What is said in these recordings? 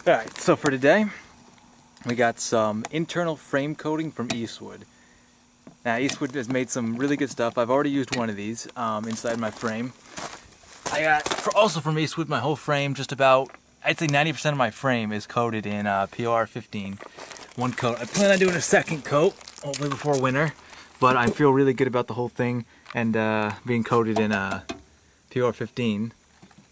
Alright, so for today, we got some internal frame coating from Eastwood. Now, Eastwood has made some really good stuff. I've already used one of these inside my frame. I got, also from Eastwood, my whole frame, just about, I'd say 90% of my frame is coated in PR15. One coat. I plan on doing a second coat, hopefully before winter, but I feel really good about the whole thing and being coated in PR15.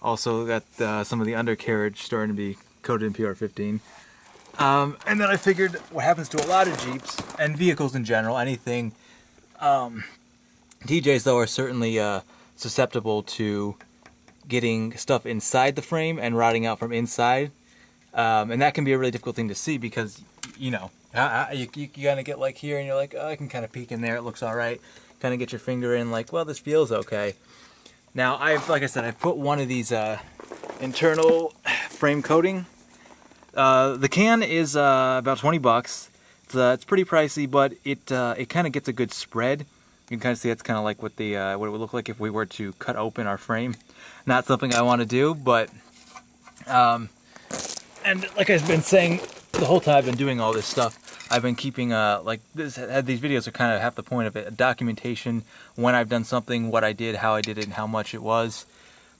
Also got some of the undercarriage starting to be coated in PR15. And then I figured what happens to a lot of Jeeps and vehicles in general, anything, TJs though are certainly susceptible to getting stuff inside the frame and rotting out from inside. And that can be a really difficult thing to see because, you know, you kind of get like here and you're like, oh, I can kind of peek in there, it looks alright. Kind of get your finger in like, well, this feels okay. Now, like I said, I've put one of these internal frame coating. The can is about 20 bucks. It's pretty pricey, but it kind of gets a good spread. You can kind of see that's kind of like what it would look like if we were to cut open our frame. Not something I want to do, but and like I've been saying the whole time I've been doing all this stuff, I've been keeping like these videos are kind of half the point of it, a documentation when I've done something, what I did, how I did it, and how much it was.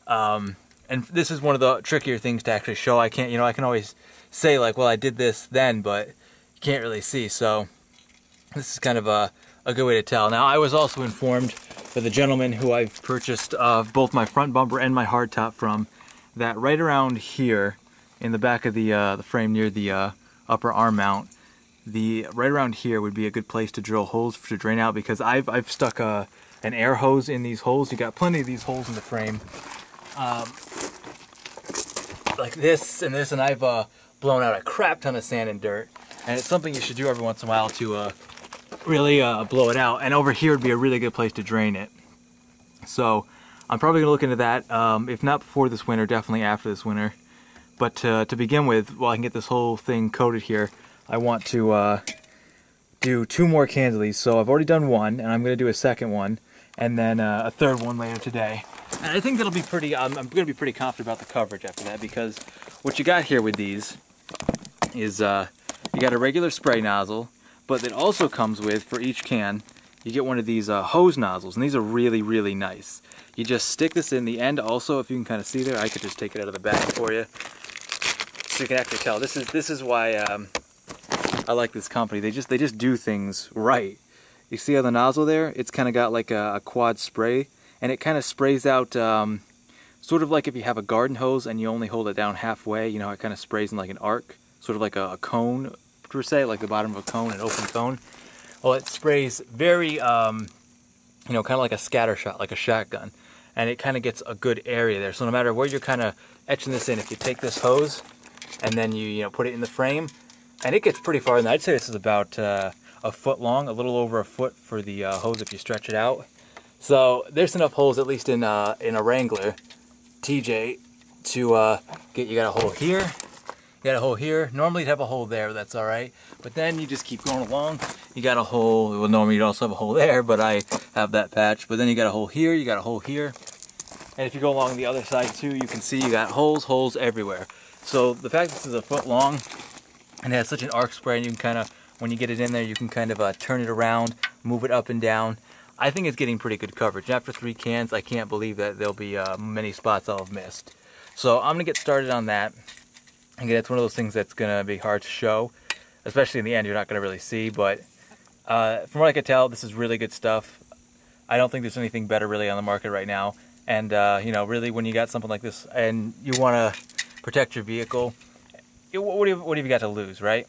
And this is one of the trickier things to actually show. I can't, you know, I can always say like, well, I did this then, but you can't really see. So this is kind of a good way to tell. Now, I was also informed by the gentleman who I've purchased both my front bumper and my hardtop from, that right around here in the back of the frame near the upper arm mount, right around here would be a good place to drill holes to drain out, because I've stuck an air hose in these holes. You got plenty of these holes in the frame, like this and this, and I've blown out a crap ton of sand and dirt, and it's something you should do every once in a while to really blow it out. And over here would be a really good place to drain it. So I'm probably gonna look into that, if not before this winter, definitely after this winter. But to begin with, while I can get this whole thing coated here, I want to do 2 more cans of these. So I've already done one, and I'm going to do a second one, and then a third one later today. And I think that'll be pretty, I'm going to be pretty confident about the coverage after that, because what you got here with these is you got a regular spray nozzle, but it also comes with, for each can, you get one of these hose nozzles, and these are really, really nice. You just stick this in the end. Also, if you can kind of see there, I could just take it out of the bag for you, so you can actually tell. This is why I like this company. They just do things right. You see on the nozzle there, it's kind of got like a quad spray, and it kind of sprays out sort of like if you have a garden hose and you only hold it down halfway. You know, it kind of sprays in like an arc, sort of like a cone per se, like the bottom of a cone, an open cone. Well, it sprays very, you know, kind of like a scatter shot, like a shotgun, and it kind of gets a good area there. So no matter where you're kind of etching this in, if you take this hose and then you put it in the frame, and it gets pretty far in there. I'd say this is about a foot long, a little over a foot for the hose if you stretch it out. So there's enough holes, at least in a Wrangler TJ, to get. You got a hole here, you got a hole here. Normally you'd have a hole there, but that's all right. But then you just keep going along. You got a hole. Well, normally you'd also have a hole there, but I have that patch. But then you got a hole here, you got a hole here, and if you go along the other side too, you can see you got holes everywhere. So the fact this is a foot long and it has such an arc spray, and you can kind of, when you get it in there, you can kind of turn it around, move it up and down. I think it's getting pretty good coverage. After 3 cans, I can't believe that there'll be many spots I'll have missed. So I'm gonna get started on that. Again, it's one of those things that's gonna be hard to show, especially in the end. You're not gonna really see, but from what I can tell, this is really good stuff. I don't think there's anything better really on the market right now. And you know, really, when you got something like this and you want to protect your vehicle, what have you got to lose, right?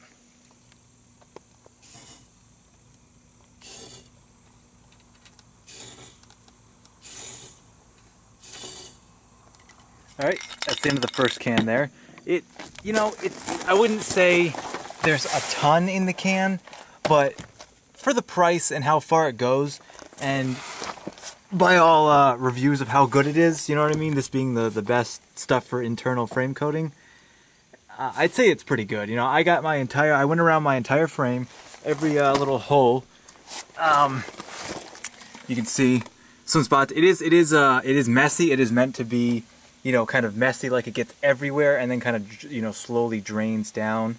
All right, that's the end of the first can there. I wouldn't say there's a ton in the can, but for the price and how far it goes, and by all reviews of how good it is, you know what I mean, this being the best stuff for internal frame coating, I'd say it's pretty good. You know, I went around my entire frame, every little hole. You can see some spots. It is messy. It is meant to be you know, kind of messy, like it gets everywhere and then kind of, you know, slowly drains down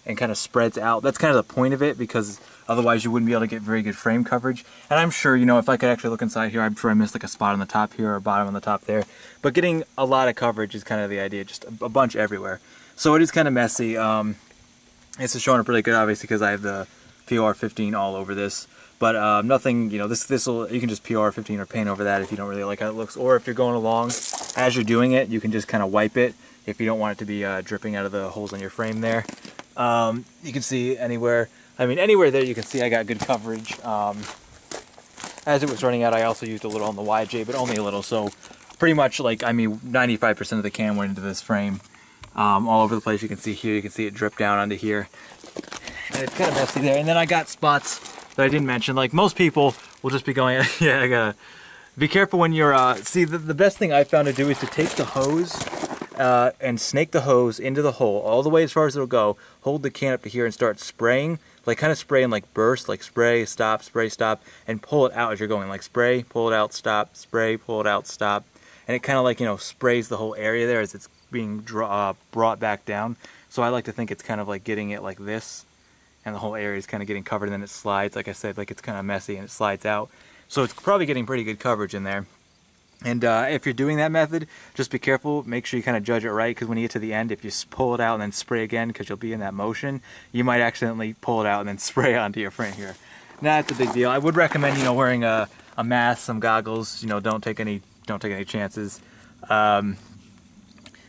and kind of spreads out. That's kind of the point of it, because otherwise you wouldn't be able to get very good frame coverage. And I'm sure, you know, if I could actually look inside here, I'm sure I missed like a spot on the top here or a bottom on the top there. But getting a lot of coverage is kind of the idea, just a bunch everywhere. So it is kind of messy. This is showing up really good, obviously, because I have the PR15 all over this. But nothing, you know, this'll, you can just PR15 or paint over that if you don't really like how it looks. Or if you're going along, as you're doing it, you can just kind of wipe it if you don't want it to be dripping out of the holes on your frame there. You can see anywhere, I mean, anywhere there you can see I got good coverage. As it was running out, I also used a little on the YJ, but only a little. So pretty much, like, I mean, 95% of the can went into this frame. All over the place. You can see here, you can see it drip down onto here. And it's kind of messy there. And then I got spots that I didn't mention. Like, most people will just be going, yeah, I gotta be careful when you're, see, the best thing I found to do is to take the hose and snake the hose into the hole all the way as far as it'll go. Hold the can up to here and start spraying, like kind of spraying like burst, like spray, stop, and pull it out as you're going. Like spray, pull it out, stop, spray, pull it out, stop. And it kind of like, you know, sprays the whole area there as it's being brought back down. So I like to think it's kind of like getting it like this, and the whole area is kind of getting covered, and then it slides, like I said, like it's kind of messy and it slides out. So it's probably getting pretty good coverage in there. And if you're doing that method, just be careful, make sure you kind of judge it right, because when you get to the end, if you pull it out and then spray again, because you'll be in that motion, you might accidentally pull it out and then spray onto your frame here. Now, that's a big deal. I would recommend, you know, wearing a mask, some goggles, you know, don't take any chances.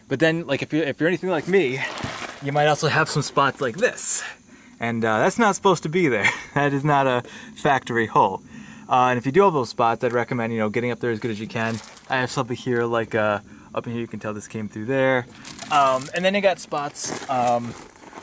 But then, like, if you're anything like me, you might also have some spots like this. And that's not supposed to be there. That is not a factory hole. And if you do have those spots, I'd recommend, you know, getting up there as good as you can. I have something here, like, up in here, you can tell this came through there. And then you got spots,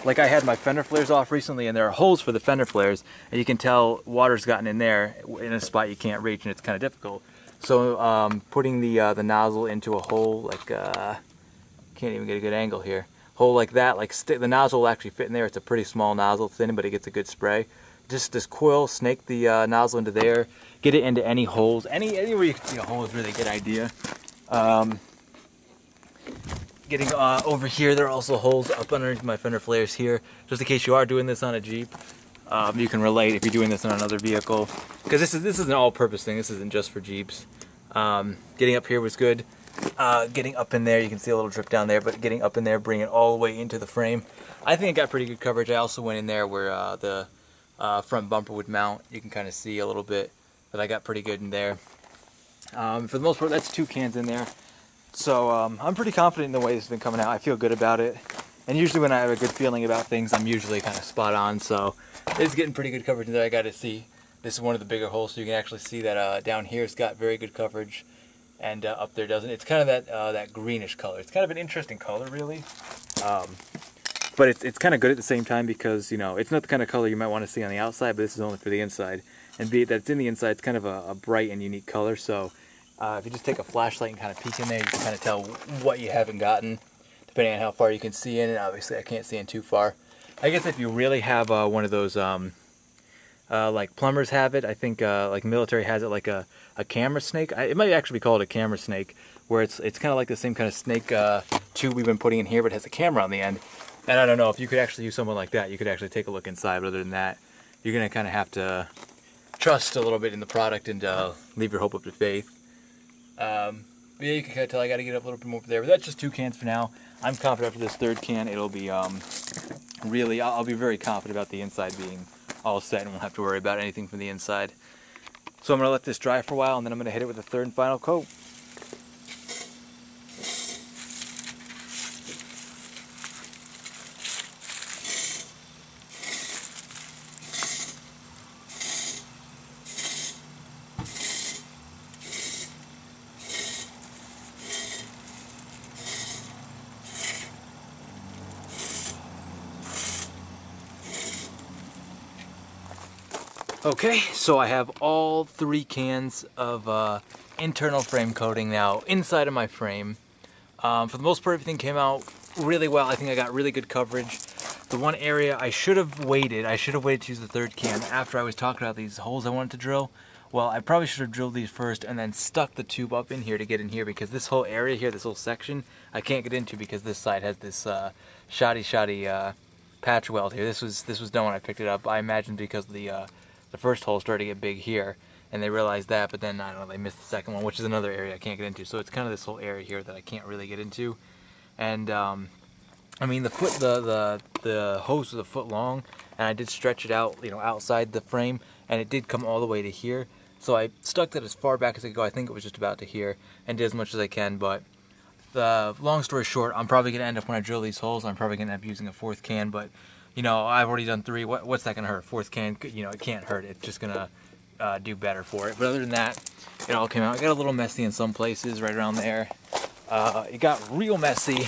like I had my fender flares off recently, and there are holes for the fender flares, and you can tell water's gotten in there in a spot you can't reach, and it's kind of difficult. So putting the nozzle into a hole, like, can't even get a good angle here. Hole like that, like the nozzle will actually fit in there. It's a pretty small nozzle, thin, but it gets a good spray. Just this coil, snake the nozzle into there, get it into any holes. Anywhere you can see a hole is really a good idea. Getting over here, there are also holes up underneath my fender flares here, just in case you are doing this on a Jeep. You can relate if you're doing this on another vehicle, because this is an all-purpose thing. This isn't just for Jeeps. Getting up here was good. Getting up in there, you can see a little drip down there, but getting up in there, bring it all the way into the frame. I think I got pretty good coverage. I also went in there where the front bumper would mount. You can kind of see a little bit, but I got pretty good in there. For the most part, that's 2 cans in there. So I'm pretty confident in the way this has been coming out. I feel good about it. And usually when I have a good feeling about things, I'm usually kind of spot on. So it's getting pretty good coverage in there. I got to see, this is one of the bigger holes, so you can actually see that down here it's got very good coverage. And up there doesn't. It's kind of that greenish color. It's kind of an interesting color, really. But it's kind of good at the same time, because, you know, it's not the kind of color you might want to see on the outside, but this is only for the inside. And be it that it's in the inside, it's kind of a bright and unique color. So if you just take a flashlight and kind of peek in there, you can kind of tell what you haven't gotten, depending on how far you can see in. And obviously, I can't see in too far. I guess if you really have one of those, like plumbers have it, I think like military has it, like a camera snake. It might actually be called a camera snake, where it's kind of like the same kind of snake tube we've been putting in here, but it has a camera on the end. And I don't know if you could actually use something like that. You could actually take a look inside, but other than that, you're gonna kind of have to trust a little bit in the product and leave your hope up to faith. But yeah, you can kind of tell I got to get up a little bit more over there. But that's just 2 cans for now. I'm confident for this 3rd can, it'll be really, I'll be very confident about the inside being all set, and won't have to worry about anything from the inside. So I'm going to let this dry for a while, and then I'm going to hit it with a 3rd and final coat. Okay, so I have all 3 cans of internal frame coating now inside of my frame. For the most part, everything came out really well. I think I got really good coverage. The one area I should have waited to use the 3rd can after I was talking about these holes I wanted to drill, Well, I probably should have drilled these first and then stuck the tube up in here to get in here, because this whole area here, this whole section, I can't get into because this side has this shoddy patch weld here. This was done when I picked it up. I imagine because the first hole started to get big here, and they realized that, but then I don't know, they missed the second one, which is another area I can't get into. So it's kind of this whole area here that I can't really get into. And I mean, the hose was a foot long, and I did stretch it out, you know, outside the frame, and it did come all the way to here. So I stuck that as far back as I could go. I think it was just about to here, and did as much as I can. But the long story short, I'm probably gonna end up, when I drill these holes, I'm probably gonna end up using a 4th can. But you know, I've already done 3. What's that gonna hurt? 4th can, you know, it can't hurt. It's just gonna do better for it. But other than that, it all came out. It got a little messy in some places, right around there. It got real messy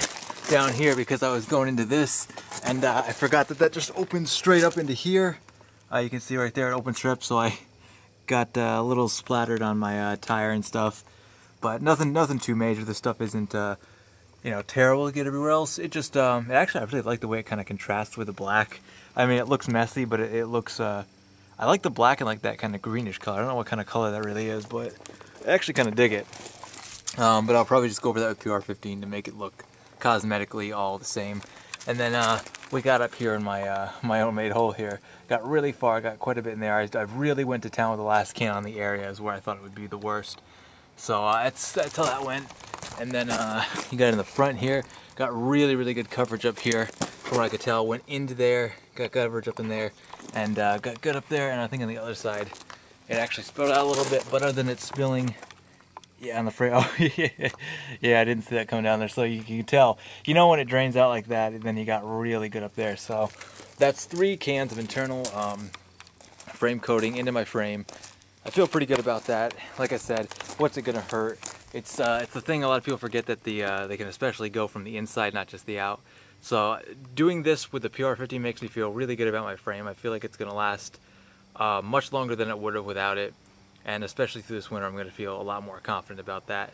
down here because I was going into this, and I forgot that just opens straight up into here. You can see right there it opens straight up, so I got a little splattered on my tire and stuff, but nothing too major. This stuff isn't you know, terrible to get everywhere else. It just actually, I really like the way it kind of contrasts with the black. I mean, it looks messy, but it looks I like the black and like that kind of greenish color. I don't know what kind of color that really is, but I actually kind of dig it. But I'll probably just go over that with PR15 to make it look cosmetically all the same. And then we got up here in my my homemade hole here. Got really far, got quite a bit in there. I really went to town with the last can on the areas where I thought it would be the worst. So that's how that went. And then you got in the front here. Got really good coverage up here. From what I could tell, went into there, got coverage up in there, and got good up there. And I think on the other side, it actually spilled out a little bit. But other than it spilling, yeah, on the frame. Oh, yeah, I didn't see that coming down there. So you can tell, you know, when it drains out like that, then you got really good up there. So that's 3 cans of internal frame coating into my frame. I feel pretty good about that. Like I said, what's it gonna hurt? It's the thing a lot of people forget, that they can especially go from the inside, not just the out. So doing this with the PR50 makes me feel really good about my frame. I feel like it's gonna last much longer than it would have without it. And especially through this winter, I'm going to feel a lot more confident about that.